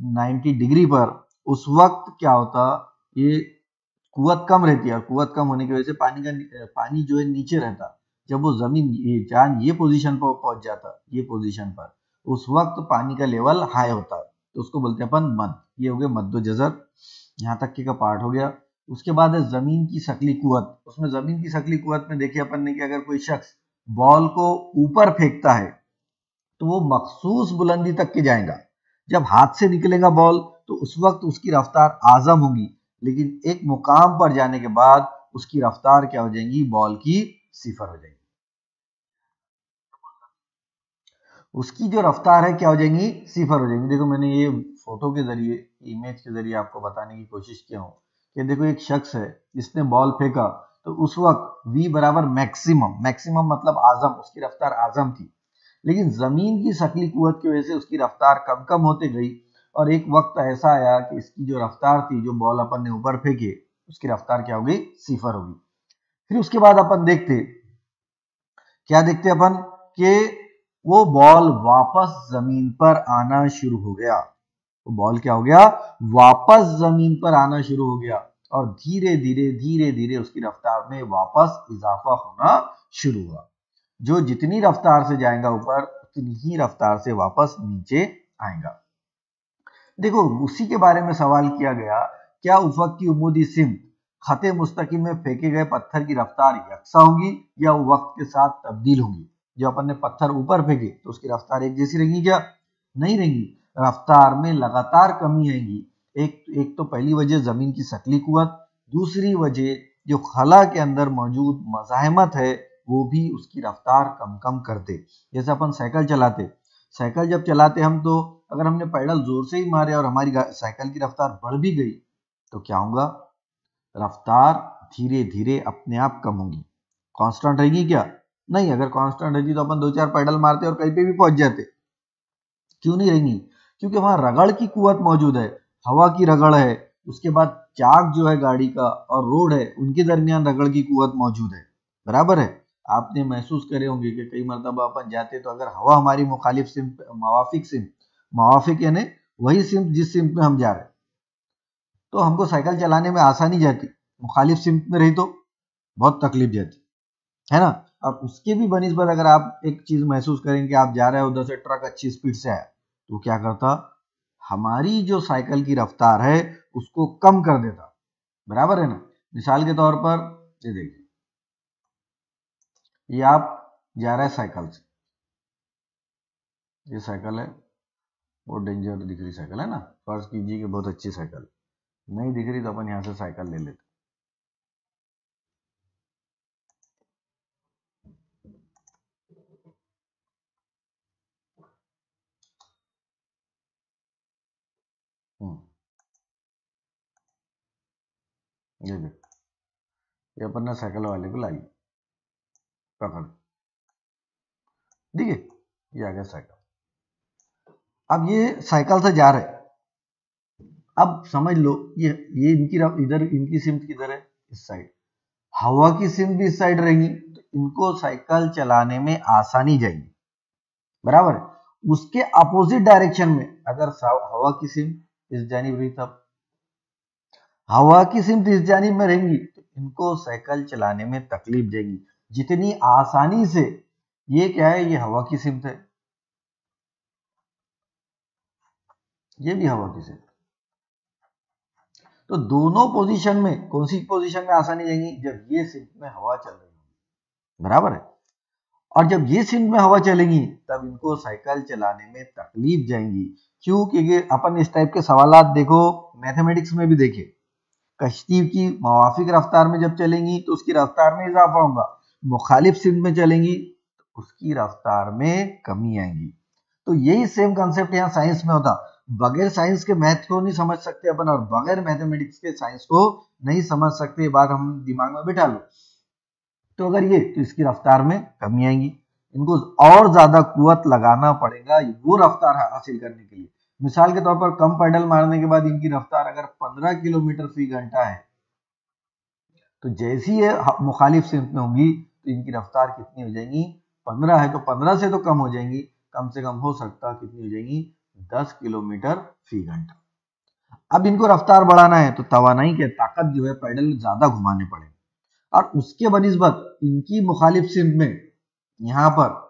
90 degree पर, उस वक्त क्या होता, ये कुवत कम रहती है और कुवत कम होने की वजह से पानी जो है नीचे रहता। जब वो जमीन ये पोजीशन पर पहुंच जाता, ये पोजीशन पर, उस वक्त पानी का लेवल हाई होता, तो उसको बोलते हैं अपन मद। ये हो गया मद्दो जज़र, यहाँ तक के का पार्ट हो गया। उसके बाद है जमीन की शकली कुवत। उसमें जमीन की शकली कुवत में देखिए अपन ने कि अगर कोई शख्स बॉल को ऊपर फेंकता है तो वो मखसूस बुलंदी तक के जाएगा। जब हाथ से निकलेगा बॉल तो उस वक्त उसकी रफ्तार आजम होगी, लेकिन एक मुकाम पर जाने के बाद उसकी रफ्तार क्या हो जाएगी, बॉल की सिफर हो जाएगी। उसकी जो रफ्तार है क्या हो जाएंगी, सिफर हो जाएंगी। देखो मैंने ये फोटो के जरिए, इमेज के जरिए आपको बताने की कोशिश किया हूँ कि देखो एक शख्स है जिसने बॉल फेंका, तो उस वक्त v बराबर मैक्सिमम, मैक्सिमम मतलब आजम, उसकी रफ्तार आजम थी। लेकिन जमीन की शकली कुवत की वजह से उसकी रफ्तार कम कम होते गई और एक वक्त ऐसा आया कि इसकी जो रफ्तार थी, जो बॉल अपन ने ऊपर फेंके, उसकी रफ्तार क्या हो गई, सिफर होगी। फिर उसके बाद अपन देखते क्या, देखते अपन कि वो बॉल वापस जमीन पर आना शुरू हो गया। वो बॉल क्या हो गया, वापस जमीन पर आना शुरू हो गया और धीरे धीरे उसकी रफ्तार में वापस इजाफा होना शुरू हुआ। जो जितनी रफ्तार से जाएगा ऊपर, उतनी ही रफ्तार से वापस नीचे आएगा। देखो उसी के बारे में सवाल किया गया, क्या उफक की उमूदी सिम खते मुस्तकिम में फेंके गए पत्थर की रफ्तार यकसा होगी या वो वक्त के साथ तब्दील होगी। जो अपन ने पत्थर ऊपर फेंके तो उसकी रफ्तार एक जैसी रहेगी क्या, नहीं रहेगी, रफ्तार में लगातार कमी आएगी। एक तो पहली वजह जमीन की शकली कुवत, दूसरी वजह जो खला के अंदर मौजूद मज़ाहमत है वो भी उसकी रफ्तार कम कम करते। जैसे अपन साइकिल चलाते, साइकिल जब चलाते हम, तो अगर हमने पैडल जोर से ही मारे और हमारी साइकिल की रफ्तार बढ़ भी गई तो क्या होगा, रफ्तार धीरे धीरे अपने आप कम होगी। कांस्टेंट रहेगी क्या, नहीं। अगर कांस्टेंट रहती तो अपन 2-4 पैडल मारते और कहीं पे भी पहुंच जाते। क्यों नहीं रहेंगी, क्योंकि वहां रगड़ की कुवत मौजूद है, हवा की रगड़ है, उसके बाद चाक जो है गाड़ी का और रोड है, उनके दरमियान रगड़ की कुवत मौजूद है, बराबर है। आपने महसूस करे होंगे कि कई मरतबा अपन जाते तो अगर हवा हमारी मुखालिफ सिम्त, मवाफिक यानी वही सिम्त जिस सिम्त में हम जा रहे हैं, तो हमको साइकिल चलाने में आसानी जाती। मुखालिफ सिम्त में रही तो बहुत तकलीफ जाती है ना। अब उसके भी बनिस्बत अगर आप एक चीज महसूस करें कि आप जा रहे हो, उधर से ट्रक अच्छी स्पीड से आया, तो क्या करता, हमारी जो साइकिल की रफ्तार है उसको कम कर देता, बराबर है ना। मिसाल के तौर पर ये देखिए, ये आप जा रहे हैं साइकिल से, ये साइकिल है, बहुत डेंजर दिख रही साइकिल है ना, फर्ज कीजिए कि बहुत अच्छी साइकिल, नहीं दिख रही तो अपन यहाँ से साइकिल ले लेते। ये देखो, ये अपन ने साइकिल वाले को लाई, पकड़, देखिए ये आ गया साइकिल। अब ये साइकिल से जा रहे, अब समझ लो ये इनकी इधर इनकी सिम्त किधर है, इस साइड, हवा की सिम्त भी इस साइड रहेंगी, तो इनको साइकिल चलाने में आसानी जाएगी, बराबर है। उसके अपोजिट डायरेक्शन में अगर हवा की सिम्त इस जानिब रही, तब हवा की सिम्त इस जानिब में रहेंगी तो इनको साइकिल चलाने में तकलीफ देगी। जितनी आसानी से, ये क्या है, ये हवा की सिम्त है, ये भी हवा की सिम्त, तो दोनों पोजीशन में कौन सी पोजीशन में आसानी जाएगी, जब ये सिम्त में हवा चल रही है, बराबर है। और जब ये सिम्त में हवा चलेगी तब इनको साइकिल चलाने में तकलीफ जाएंगी। क्यों, क्योंकि अपन इस टाइप के सवालात देखो मैथमेटिक्स में भी देखे, कश्ती की मवाफिक रफ्तार में जब चलेंगी तो उसकी रफ्तार में इजाफा होगा, मुखालिफ सिम्त में चलेंगी तो उसकी रफ्तार में कमी आएगी। तो यही सेम कंसेप्ट यहाँ साइंस में होता। बगैर साइंस के मैथ को नहीं समझ सकते अपन, और बगैर मैथमेटिक्स के साइंस को नहीं समझ सकते, ये बात हम दिमाग में बिठा लो। तो अगर ये, तो इसकी रफ्तार में कमी आएगी, इनको और ज्यादा कुवत लगाना पड़ेगा वो रफ्तार हासिल करने के लिए। मिसाल के तौर पर कम पैडल मारने के बाद इनकी रफ्तार अगर 15 किलोमीटर फी घंटा है, तो जैसी ये मुखालिफ सिम्त में होंगी तो इनकी रफ्तार कितनी हो जाएगी, 15 है तो 15 से तो कम हो जाएंगी, कम से कम हो सकता कितनी हो जाएंगी, 10 किलोमीटर फी घंटा। अब इनको रफ्तार बढ़ाना है तो तवानाई के ताकत जो है पैडल ज्यादा घुमाने पड़े, और उसके बनिस्बत इनकी मुखालिफ सिमत में यहां पर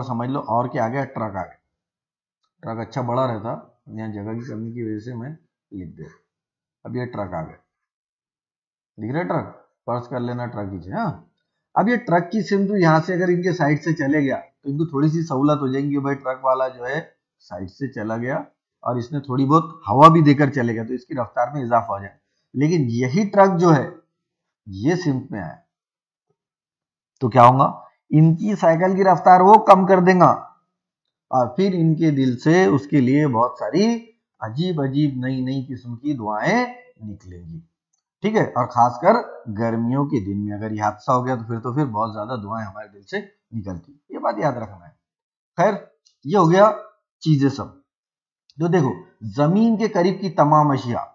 समझ लो और क्या आ गया, ट्रक आ गया। ट्रक अच्छा बड़ा रहता, यहाँ जगह की कमी की वजह से मैं लिख दे। अब ये ट्रक आ गया, दिख रहा है ट्रक, पर्स कर लेना ट्रक ही। हाँ, अब ये ट्रक की सिमत यहाँ से अगर इनके साइड से चले गया तो इनको थोड़ी सी सहूलत हो जाएगी, भाई ट्रक वाला जो है साइड से चला गया और इसने थोड़ी बहुत हवा भी देकर चलेगा तो इसकी रफ्तार में इजाफा हो जाए। लेकिन यही ट्रक जो है ये सिमत में आया तो क्या होगा, इनकी साइकिल की रफ्तार वो कम कर देगा और फिर इनके दिल से उसके लिए बहुत सारी अजीब अजीब नई नई किस्म की दुआएं निकलेंगी। ठीक है, और खासकर गर्मियों के दिन में अगर ये हादसा हो गया तो फिर बहुत ज्यादा दुआएं हमारे दिल से निकलती, ये बात याद रखना है। खैर, ये हो गया चीजें सब। तो देखो, जमीन के करीब की तमाम अशिया,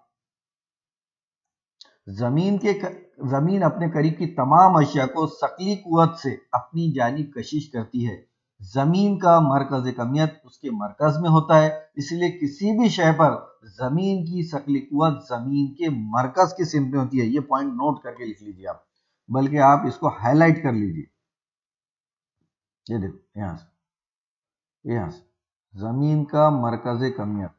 जमीन अपने करीब की तमाम अशिया को शकली कुव्वत से अपनी जानिब कशिश करती है। जमीन का मरकज कमियत उसके मरकज में होता है, इसलिए किसी भी शय पर जमीन की शकली कुव्वत जमीन के मरकज की सिमत में होती है। ये पॉइंट नोट करके लिख लीजिए आप, बल्कि आप इसको हाईलाइट कर लीजिए। ये देखो यहां से जमीन का मरकज कमियत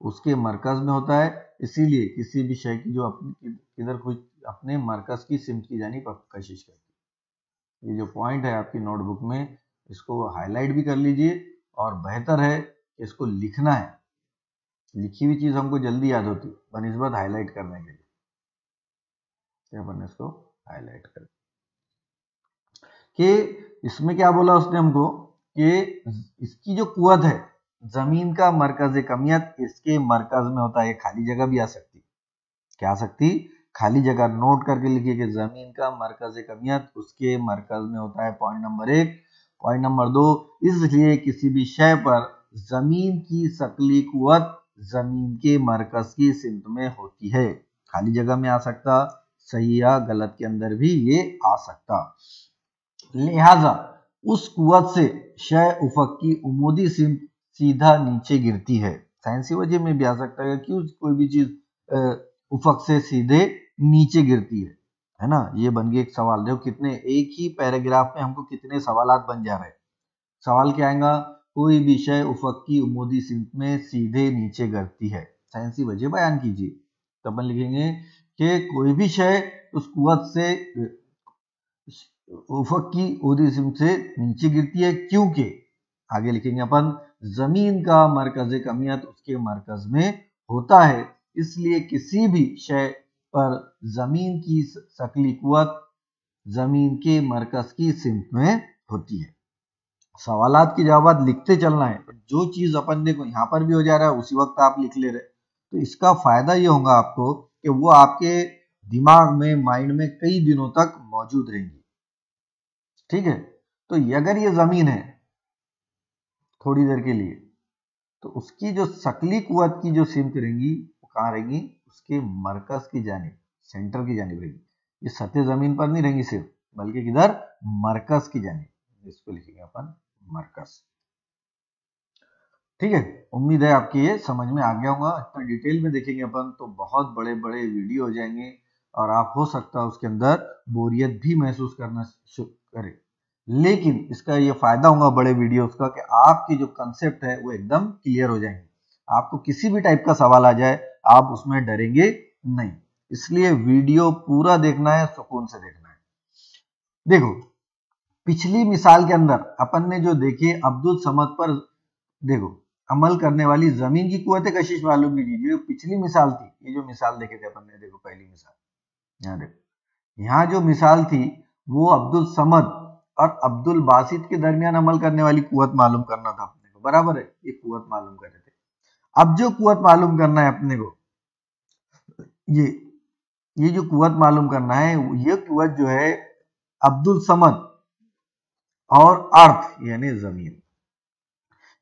उसके मरकज में होता है, इसीलिए किसी भी शय की जो अपने मरकज की सिमत की जानिब कशिश करती है। ये जो पॉइंट है आपकी नोटबुक में, इसको हाईलाइट भी कर लीजिए और बेहतर है इसको लिखना है। लिखी हुई चीज हमको जल्दी याद होती बनिस्बत हाईलाइट करने के लिए। अपन इसको हाईलाइट कर कि इसमें क्या बोला उसने हमको कि इसकी जो कुव्वत है जमीन का मरकज कमियत इसके मरकज में होता है। खाली जगह भी आ सकती, क्या आ सकती, खाली जगह नोट करके लिखिए कि जमीन का मरकज कमियत उसके मरकज में होता है। Point number 1। पॉइंट नंबर 2, इसलिए किसी भी शय पर जमीन की शकली कुव्वत जमीन के मरकज की सिमत में होती है। खाली जगह में आ सकता, सही या गलत के अंदर भी ये आ सकता। लिहाजा उस कुव्वत से शय उफक की उमूदी सिमत सीधा नीचे गिरती है। साइंसी वजह में भी आ सकता है कि कोई भी चीज उफक से सीधे नीचे गिरती है ना। ये बन गया एक सवाल। देखो कितने एक ही पैराग्राफ में हमको कितने सवालात बन जा रहे हैं। सवाल क्या आएगा, कोई भी शय उफक की उमूदी सिमत में सीधे नीचे गिरती है, साइंसी वजह बयान कीजिए। तो अपन लिखेंगे कि कोई भी शय उस कुव्वत से उफक की उमूदी सिमत से नीचे गिरती है, क्योंकि आगे लिखेंगे अपन जमीन का मरकज कमियत उसके मरकज में होता है, इसलिए किसी भी शय पर जमीन की शकली कुव्वत जमीन के मरकज की सिमत में होती है। सवालात की जवाब लिखते चलना है, जो चीज अपन देखो यहाँ पर भी हो जा रहा है उसी वक्त आप लिख ले रहे, तो इसका फायदा ये होगा आपको कि वो आपके दिमाग में, माइंड में कई दिनों तक मौजूद रहेंगी। ठीक है, तो अगर ये जमीन है थोड़ी देर के लिए, तो उसकी जो शकली कुव्वत की जो सिमत रहेंगी वो कहाँ रहेंगी, उसके मरकज की जानिब, सेंटर की जानिब रहेगी। ये सतह जमीन पर नहीं रहेंगी सिर्फ, बल्कि किधर, मरकज की जानिब। इसको लिखेंगे अपन मरकज। ठीक है, उम्मीद है आपकी ये समझ में आ गया होगा। इतना डिटेल में देखेंगे अपन तो बहुत बड़े बड़े वीडियो हो जाएंगे और आप हो सकता है उसके अंदर बोरियत भी महसूस करना करें, लेकिन इसका ये फायदा होगा बड़े वीडियोस का कि आपकी जो कंसेप्ट है वो एकदम क्लियर हो जाएंगे। आपको किसी भी टाइप का सवाल आ जाए आप उसमें डरेंगे नहीं, इसलिए वीडियो पूरा देखना है, सुकून से देखना है। देखो पिछली मिसाल के अंदर अपन ने जो देखे अब्दुल समद पर देखो अमल करने वाली जमीन की कुव्वत कशिश मालूम कीजिए। जो पिछली मिसाल थी, ये जो मिसाल देखे थे अपन ने, देखो पहली मिसाल, यहाँ देखो, यहाँ जो मिसाल थी वो अब्दुल समद और अब्दुल बासित के दरमियान अमल करने वाली कुव्वत मालूम करना था अपने को, बराबर है। ये कुव्वत मालूम कर रहे थे। अब जो कुव्वत मालूम करना है अपने को, ये जो कुव्वत मालूम करना है, ये कुव्वत जो है अब्दुल समद और अर्थ यानी जमीन,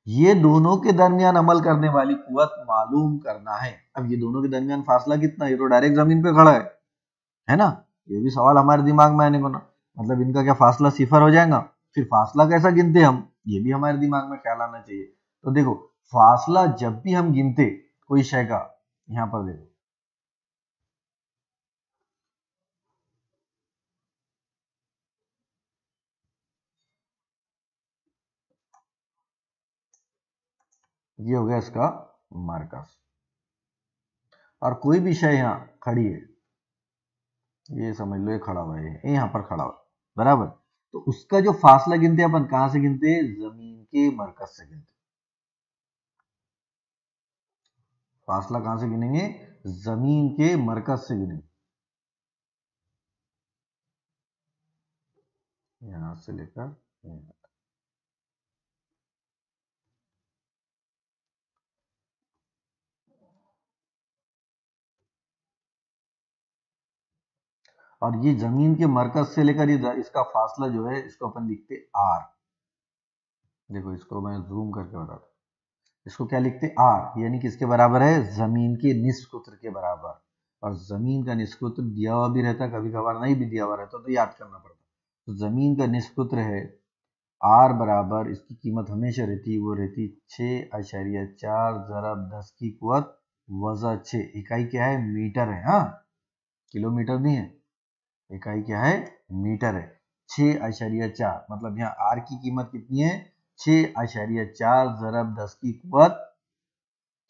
ये दोनों के दरमियान अमल करने वाली कुव्वत मालूम करना है। अब ये दोनों के दरमियान फासला कितना, ये तो डायरेक्ट जमीन पे खड़ा है ना। ये भी सवाल हमारे दिमाग में आने को ना, मतलब इनका क्या फासला सिफर हो जाएगा, फिर फासला कैसा गिनते हम, ये भी हमारे दिमाग में ख्याल आना चाहिए। तो देखो फासला जब भी हम गिनते कोई शय का, यहां पर देखो ये हो गया इसका मार्कस, और कोई भी शय यहां खड़ी है, ये समझ लो ये खड़ा हुआ है, ये यहां पर खड़ा हुआ बराबर, तो उसका जो फासला गिनते हैं अपन कहां से गिनते हैं, जमीन के मरकज से गिनते। फासला कहां से गिनेंगे, जमीन के मरकज से गिनेंगे, यहां से लेकर यहां। और ये जमीन के मरकज से लेकर ये इसका फासला जो है इसको अपन लिखते आर। देखो इसको मैं जूम करके बताता हूं, इसको क्या लिखते आर, यानी किसके बराबर है, जमीन के निष्कुत्र के बराबर। और जमीन का निष्कुत्र दिया हुआ भी रहता, कभी कभार नहीं भी दिया हुआ रहता, तो याद करना पड़ता। तो जमीन का निष्कुत्र है आर बराबर, इसकी कीमत हमेशा रहती, वो रहती 6.4 ज़रब 10 की कुवत वजा 6। इकाई क्या है, मीटर है, हाँ किलोमीटर नहीं है, इकाई क्या है, मीटर है। 6.4 मतलब यहाँ आर की कीमत कितनी है, 6.4 ज़रब 10 की कुवत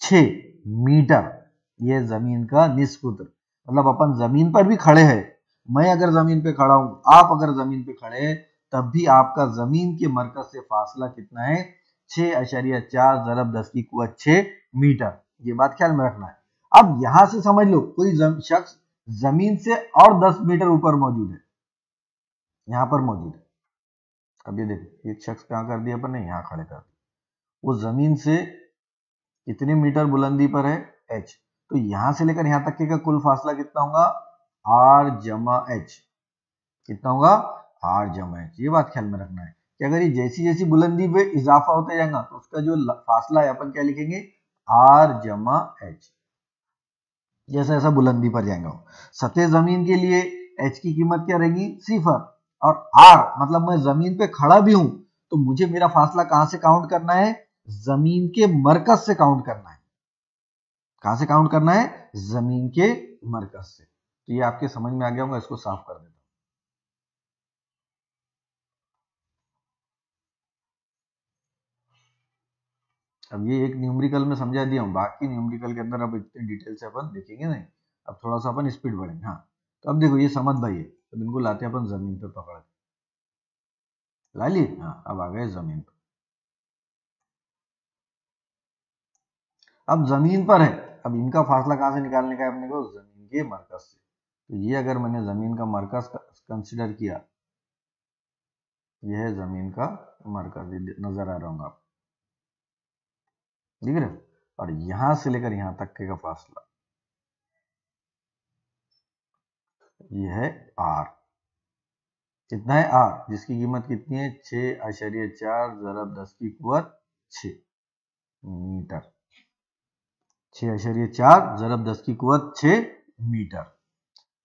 6 मीटर। ये जमीन का निष्कुत्र, मतलब अपन जमीन पर भी खड़े हैं, मैं अगर जमीन पे खड़ा हूं, आप अगर जमीन पे खड़े हैं, तब भी आपका जमीन के मरकज से फासला कितना है, 6.4 ज़रब 10 की कुवत 6 मीटर। ये बात ख्याल में रखना है। अब यहां से समझ लो कोई शख्स जमीन से और 10 मीटर ऊपर मौजूद है, यहां पर मौजूद है। अब ये देखो एक शख्स कहां कर दिया अपन ने, यहां खड़े कर दिया, वो जमीन से कितने मीटर बुलंदी पर है, h। तो यहां से लेकर यहां तक का कुल फासला कितना होगा, r जमा h। कितना होगा, r जमा h। ये बात ख्याल में रखना है कि अगर ये जैसी जैसी बुलंदी पे इजाफा होता जाएगा तो उसका जो फासला है अपन क्या लिखेंगे, r जमा h। जैसा जैसा बुलंदी पर जाएगा, सतह जमीन के लिए h की कीमत क्या रहेगी, 0। और r मतलब मैं जमीन पे खड़ा भी हूं, तो मुझे मेरा फासला कहां से काउंट करना है, जमीन के मरकज से काउंट करना है। कहां से काउंट करना है, जमीन के मरकज से। तो ये आपके समझ में आ गया होगा, इसको साफ कर देता हूं। अब ये एक न्यूमेरिकल में समझा दिया हूं, बाकी न्यूमेरिकल के अंदर अब इतने डिटेल से अपन देखेंगे नहीं, अब थोड़ा सा अपन स्पीड बढ़ेंगे। हाँ तो अब देखो ये समझ भाई है, तो इनको लाते हैं अपन जमीन पे पकड़ के, ला लिए, हाँ अब आ गए जमीन पर। अब जमीन पर है, अब इनका फासला कहां से निकालने का है अपने को, जमीन के मरकज से। तो ये अगर मैंने जमीन का मरकज कंसिडर किया, यह है जमीन का मरकज, नजर आ रहा होगा आप, दिख रहे हो, और यहां से लेकर यहां तक का फासला ये है आर। कितना है आर, जिसकी कीमत कितनी है, 6.4 ज़रब 10 की कुवत 6 मीटर। 6.4 ज़रब 10 की कुवत 6 मीटर।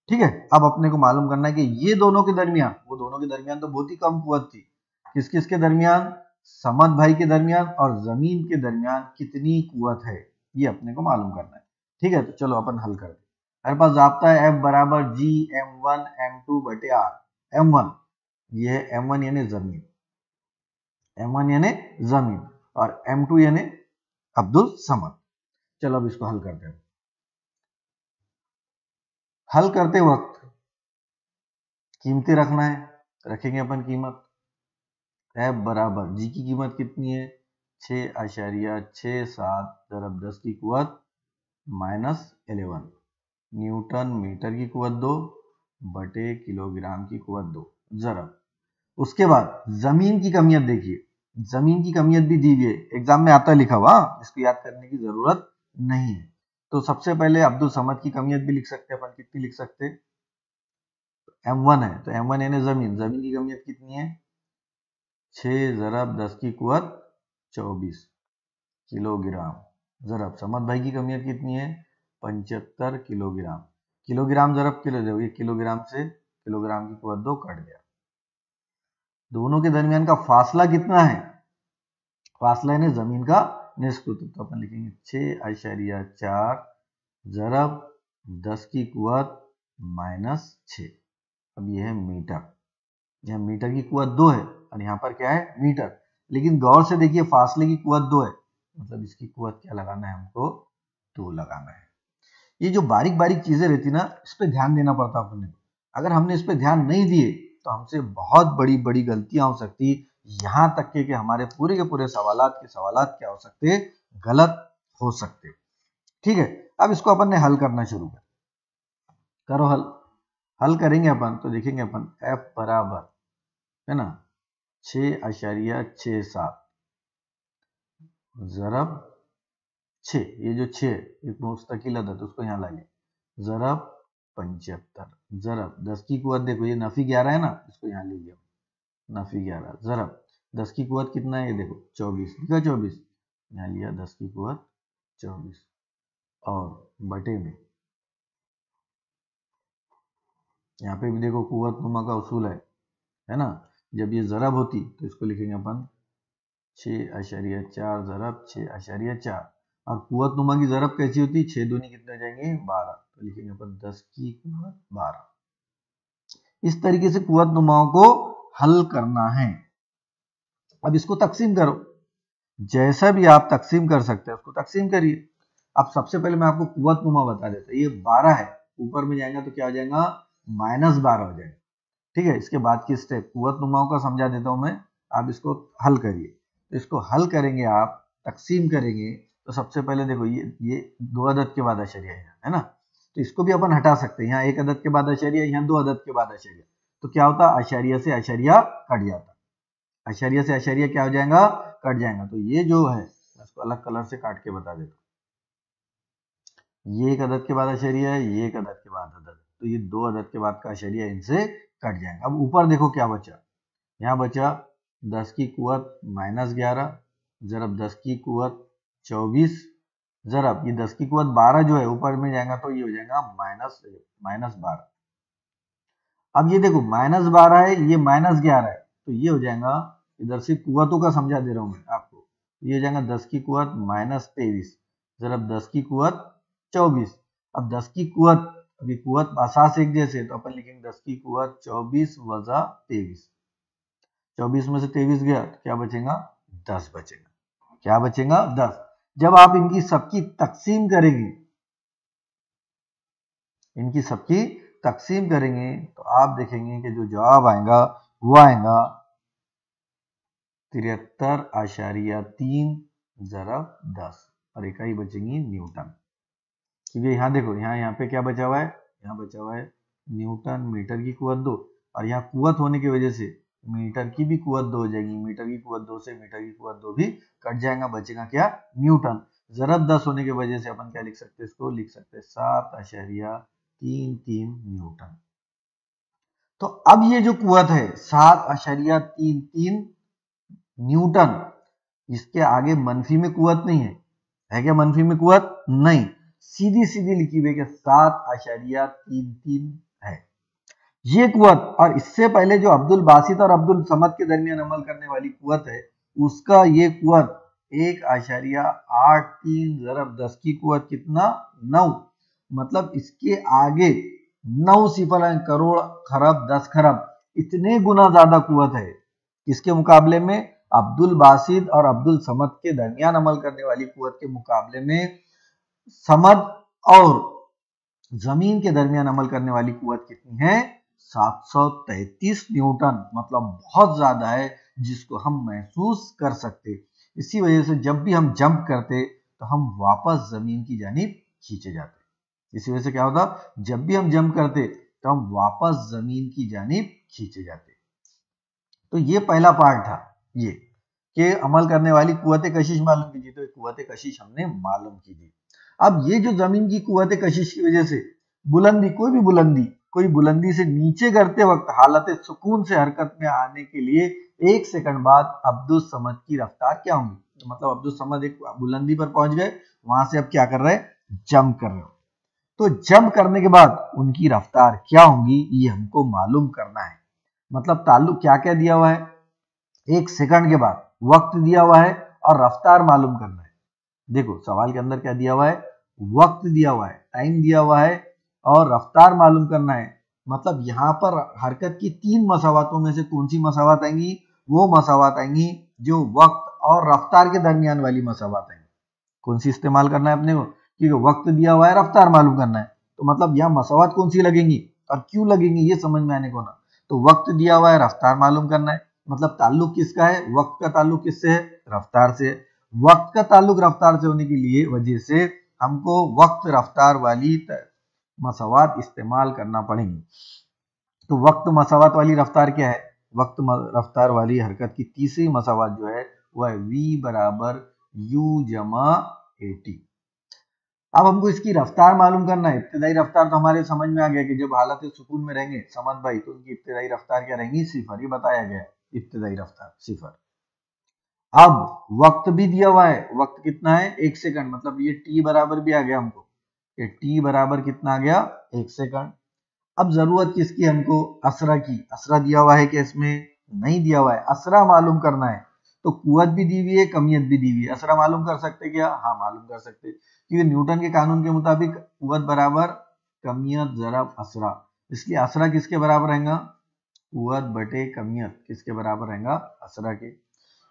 ठीक है, अब अपने को मालूम करना है कि ये दोनों के दरमियान, वो दोनों के दरमियान तो बहुत ही कम कुवत थी, किस किस के दरमियान, समद भाई के दरमियान और जमीन के दरमियान कितनी कुवत है, ये अपने को मालूम करना है। ठीक है, तो चलो अपन हल करते हैं। हमारे पास जाता है F बराबर G M1 M2 बटे R। M1 ये है M1 यानी जमीन, M1 यानी जमीन, और M2 यानी अब्दुल समद। चलो अब इसको हल करते हैं। हल करते वक्त कीमतें रखना है, रखेंगे अपन कीमत। F बराबर जी की कीमत कितनी है, 6.67 ज़रब 10 की कुवत -11 न्यूटन मीटर की कुवत 2 बटे किलोग्राम की कुवत 2 ज़रब। उसके बाद जमीन की कमियत देखिए, जमीन की कमियत भी दी हुई है, एग्जाम में आता लिखा हुआ, इसको याद करने की जरूरत नहीं है। तो सबसे पहले अब्दुल समद की कमियत भी लिख सकते हैं अपन, कितनी लिख सकते हैं, M1 है तो M1 यानी जमीन, जमीन की कमियत कितनी है, 6 ज़रब 10 की कुवत 24 किलोग्राम ज़रब। समद भाई की कमियत कितनी है, 75 किलोग्राम। किलोग्राम ज़रब किलो, देखो ये किलोग्राम से किलोग्राम की कुवत 2 कट गया। दोनों के दरमियान का फासला कितना है, फासला यानी जमीन का नेक्स्ट सूत्र तो अपन लिखेंगे 6.4 ज़रब 10 की कुवत -6। अब ये है मीटर, यहाँ मीटर की कुवत 2 है और यहाँ पर क्या है मीटर, लेकिन गौर से देखिए फासले की कुवत 2 है, मतलब इसकी कुवत क्या लगाना है हमको 2 लगाना है। ये जो बारीक बारीक चीजें रहती ना, इस पर ध्यान देना पड़ता अपने को। अगर हमने इस पर ध्यान नहीं दिए तो हमसे बहुत बड़ी बड़ी गलतियां हो सकती, यहाँ तक कि हमारे पूरे के पूरे सवालात क्या हो सकते, गलत हो सकते। ठीक है, अब इसको अपन ने हल करना शुरू करो। हल करेंगे अपन तो देखेंगे अपन f बराबर है ना 6.67 ज़रब 6, ये जो 6 एक मुस्तकिल अदद उसको यहाँ लाइए, ज़रब 75 ज़रब 10 की कुवत, देखो ये नफी 11 है ना, इसको यहाँ लीजिए नफी 11 ज़रब 10 की कुवत कितना है, ये देखो 24 लिखा, 24 यहाँ लिया 10 की कुवत 24 और बटे में यहाँ पे भी देखो कुवत नुमा का उसूल है ना, जब ये ज़रब होती तो इसको लिखेंगे अपन 6.4 ज़रब 6.4 और कुवत नुमा की ज़रब कैसी होती, 6 दूनी कितने हो जाएंगे 12, तो लिखेंगे अपन 10 की कुवत 12। इस तरीके से कुवत नुमाओं को हल करना है। अब इसको तकसीम करो, जैसा भी आप तकसीम कर सकते हैं उसको तकसीम करिए। अब सबसे पहले मैं आपको कुवत नुमा बता देता, ये 12 है, ऊपर में जाएगा तो क्या हो जाएगा -12 हो जाएगा। ठीक है, इसके बाद की स्टेप कुवत नुमाओं का समझा देता हूं मैं, आप इसको हल करिए। तो इसको हल करेंगे आप, तकसीम करेंगे तो सबसे पहले देखो ये 2 अदद के बाद अशरिया है ना, तो इसको भी अपन हटा सकते हैं, यहाँ 1 अदद के बाद अशरिया, यहाँ 2 अदद के बाद अशरिया, तो क्या होता अशरिया से अशरिया कट जाता, अशरिया से अशरिया क्या हो जाएगा कट जाएगा। तो ये जो है इसको अलग कलर से काट के बता देता, ये 1 अदद के बाद अशरिया है, ये 1 अदद के बाद अदद, तो ये 2 अदद के बाद का अशरिया इनसे कट जाएगा। अब ऊपर देखो क्या बचा, यहाँ बचा 10 की कुवत -11 ज़रब 10 की कुवत 24 ज़रब ये 10 की कुवत 12 जो है ऊपर में जाएगा तो ये हो जाएगा -12। अब ये देखो -12 है, ये -11 है, तो ये हो जाएगा, इधर से कुवतों का समझा दे रहा हूं मैं आपको, ये हो जाएगा 10 की कुवत -23 ज़रब 10 की कुवत 24। अब 10 की कुवत, अभी कुवत आसास एक जैसे, तो अपन लिखेंगे 10 की कुवत 24 वजा 23, 24 में से 23 गया तो क्या बचेगा 10 बचेगा, क्या बचेगा 10। जब आप इनकी सबकी तकसीम करेंगे, इनकी सबकी तकसीम करेंगे तो आप देखेंगे कि जो जवाब आएगा वो आएगा 73.3 ज़रब 10 और इकाई बचेंगी न्यूटन। क्योंकि यहाँ देखो यहाँ पे क्या बचा हुआ है, यहाँ बचा हुआ है न्यूटन, मीटर की कुवत 2 और यहाँ कुवत होने की वजह से मीटर की भी कुवत 2 हो जाएगी, मीटर की कुवत 2 से मीटर की कुवत 2 भी कट जाएगा, बचेगा क्या न्यूटन। ज़रब 10 होने की वजह से अपन क्या लिख सकते हैं, इसको लिख सकते हैं 7.33 न्यूटन। तो अब ये जो कुवत है 7.33 न्यूटन, इसके आगे मनफी में कुवत नहीं है क्या, मनफी में कुवत नहीं, सीधी सीधी लिखी हुई है 7.33 है ये कुवत। और इससे पहले जो अब्दुल बासित और अब्दुल समद के दरमियान अमल करने वाली कुवत है, उसका ये कुवत 1.83 ज़रब 10 की कुवत कितना 9, मतलब इसके आगे 9 सिफर हैं, करोड़ खरब 10 खरब इतने गुना ज्यादा कुवत है। किसके मुकाबले में, अब्दुल बासित और अब्दुल समद के दरमियान अमल करने वाली कुवत के मुकाबले में समद और जमीन के दरमियान अमल करने वाली कुवत कितनी है 733 न्यूटन, मतलब बहुत ज्यादा है जिसको हम महसूस कर सकते। इसी वजह से जब भी हम जंप करते तो हम वापस जमीन की जानिब खींचे जाते। इसी वजह से क्या होता, जब भी हम जंप करते तो हम वापस जमीन की जानिब खींचे जाते। तो ये पहला पार्ट था, ये कि अमल करने वाली कुव्वत कशिश मालूम कीजिए, तो कुव्वत कशिश हमने मालूम की दी। अब ये जो जमीन की कुव्वत कशिश की वजह से बुलंदी, कोई बुलंदी से नीचे करते वक्त हालत सुकून से हरकत में आने के लिए 1 सेकंड बाद अब्दुल समद की रफ्तार क्या होगी, तो मतलब अब्दुल समद एक बुलंदी पर पहुंच गए, वहां से अब क्या कर रहे हैं, जंप कर रहे हो, तो जंप करने के बाद उनकी रफ्तार क्या होगी ये हमको मालूम करना है। मतलब ताल्लुक क्या क्या दिया हुआ है, 1 सेकंड के बाद वक्त दिया हुआ है और रफ्तार मालूम करना है। देखो सवाल के अंदर क्या दिया हुआ है, वक्त दिया हुआ है, टाइम दिया हुआ है और रफ्तार मालूम करना है। मतलब यहाँ पर हरकत की 3 मसावातों में से कौन सी मसावात आएंगी, वो मसावात आएंगी जो वक्त और रफ्तार के दरमियान वाली मसावात आएंगी। कौन सी इस्तेमाल करना है अपने को, क्योंकि वक्त दिया हुआ है, रफ्तार मालूम करना है, तो मतलब यहाँ मसावात कौन सी लगेंगी और क्यों लगेंगी ये समझ में आने को ना। तो वक्त दिया हुआ है, रफ्तार मालूम करना है, मतलब ताल्लुक किसका है, वक्त का ताल्लुक किससे है, रफ्तार से। वक्त का ताल्लुक रफ्तार से होने के लिए वजह से हमको वक्त रफ्तार वाली मसावात इस्तेमाल करना पड़ेंगी। तो वक्त मसावात वाली रफ्तार क्या है, वक्त रफ्तार वाली हरकत की तीसरी मसावात जो है वह है v बराबर u जमा at। अब हमको इसकी रफ्तार मालूम करना है। इब्तिदाई रफ्तार तो हमारे समझ में आ गया कि जब हालत सुकून में रहेंगे समझ भाई तो उनकी इब्तिदाई रफ्तार क्या रहेंगी, सिफर। ये बताया गया है, इब्तिदाई रफ्तार सिफर। अब वक्त भी दिया हुआ है, वक्त कितना है 1 सेकंड, मतलब ये t बराबर भी आ गया हमको, ये t बराबर कितना आ गया 1 सेकंड। अब जरूरत किसकी हमको, असरा की। असरा दिया हुआ है कि इसमें नहीं दिया हुआ है, असरा मालूम करना है। तो कुव्वत भी दी हुई है, कमियत भी दी हुई है, असरा मालूम कर सकते क्या, हाँ मालूम कर सकते, क्योंकि न्यूटन के कानून के मुताबिक कुव्वत बराबर कमियत ज़रब असरा, इसलिए असरा किसके बराबर रहेगा, कुव्वत बटे कमियत किसके बराबर रहेगा, असरा के।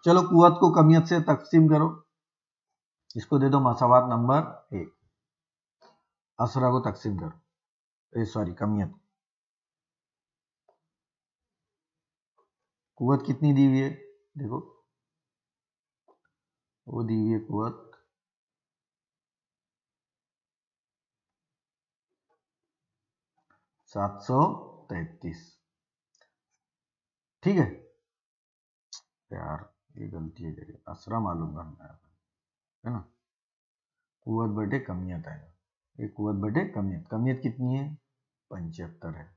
चलो कुव्वत को कमियत से तकसीम करो, इसको दे दो मसावात नंबर 1, असरा को तकसीम करो, सॉरी कमियत। कुव्वत कितनी दी हुई है, देखो वो दी हुई है कुव्वत 733। ठीक है यार, ये गलती है, असरा मालूम करना है ना, कुव्वत बटे कमियत आएगा, ये कुव्वत बटे कमियत, कमियत कितनी है 75 है।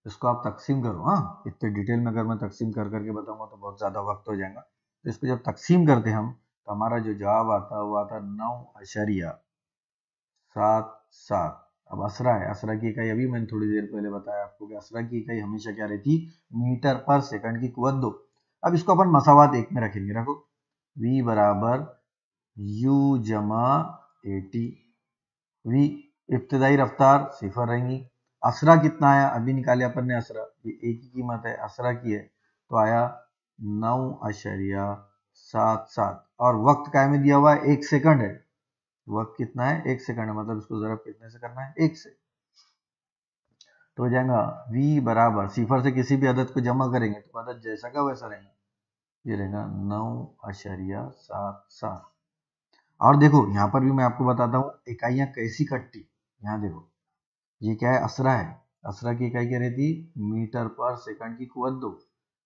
इसको आप तकसीम करो, हाँ इतने डिटेल में अगर मैं तकसीम कर करके बताऊंगा तो बहुत ज़्यादा वक्त हो जाएगा। तो इसको जब तकसीम करते हम तो हमारा जो जवाब आता है वो आता 9.77। अब असरा है, असरा की इकाई अभी मैंने थोड़ी देर पहले बताया आपको कि असरा की इकाई हमेशा क्या रहती, मीटर पर सेकंड की कुव्वत 2। अब इसको अपन मसावात 1 में रखेंगे, रखो v बराबर u जमा at। v इब्तिदाई रफ्तार सिफर रहेंगी, असरा कितना आया अभी निकाले अपन ने, असरा ये एक की कीमत है असरा की है तो आया 9.77 और वक्त काय में दिया हुआ है 1 सेकंड है, वक्त कितना है 1 सेकंड है, मतलब इसको जरा कितने से करना है 1 से, तो हो जाएगा v बराबर सिफर से किसी भी अदद को जमा करेंगे तो अदद जैसा का वैसा रहेगा, ये रहेगा 9.77। और देखो यहाँ पर भी मैं आपको बताता हूँ इकाइयाँ कैसी कटती, यहाँ देखो ये क्या है, असरा है, असरा की इकाई क्या रहती, मीटर पर सेकंड की कुव्वत 2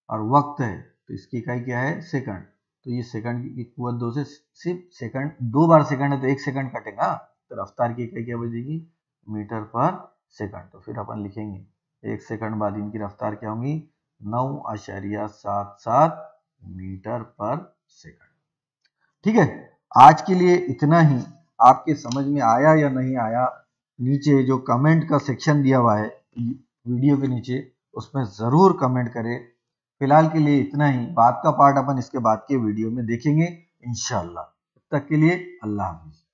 और वक्त है तो इसकी इकाई क्या है सेकंड, तो ये सेकंड की कुव्वत 2 से सिर्फ सेकंड 2 बार सेकंड है तो 1 सेकंड कटेगा, तो रफ्तार की इकाई क्या बजेगी मीटर पर सेकंड। तो फिर अपन लिखेंगे 1 सेकंड बाद इनकी रफ्तार क्या होगी 9.77 मीटर पर सेकंड। ठीक है, आज के लिए इतना ही। आपके समझ में आया या नहीं आया, नीचे जो कमेंट का सेक्शन दिया हुआ है वीडियो के नीचे उसमें ज़रूर कमेंट करें। फिलहाल के लिए इतना ही, बाद का पार्ट अपन इसके बाद के वीडियो में देखेंगे इंशाल्लाह। तब तक के लिए अल्लाह हाफिज़।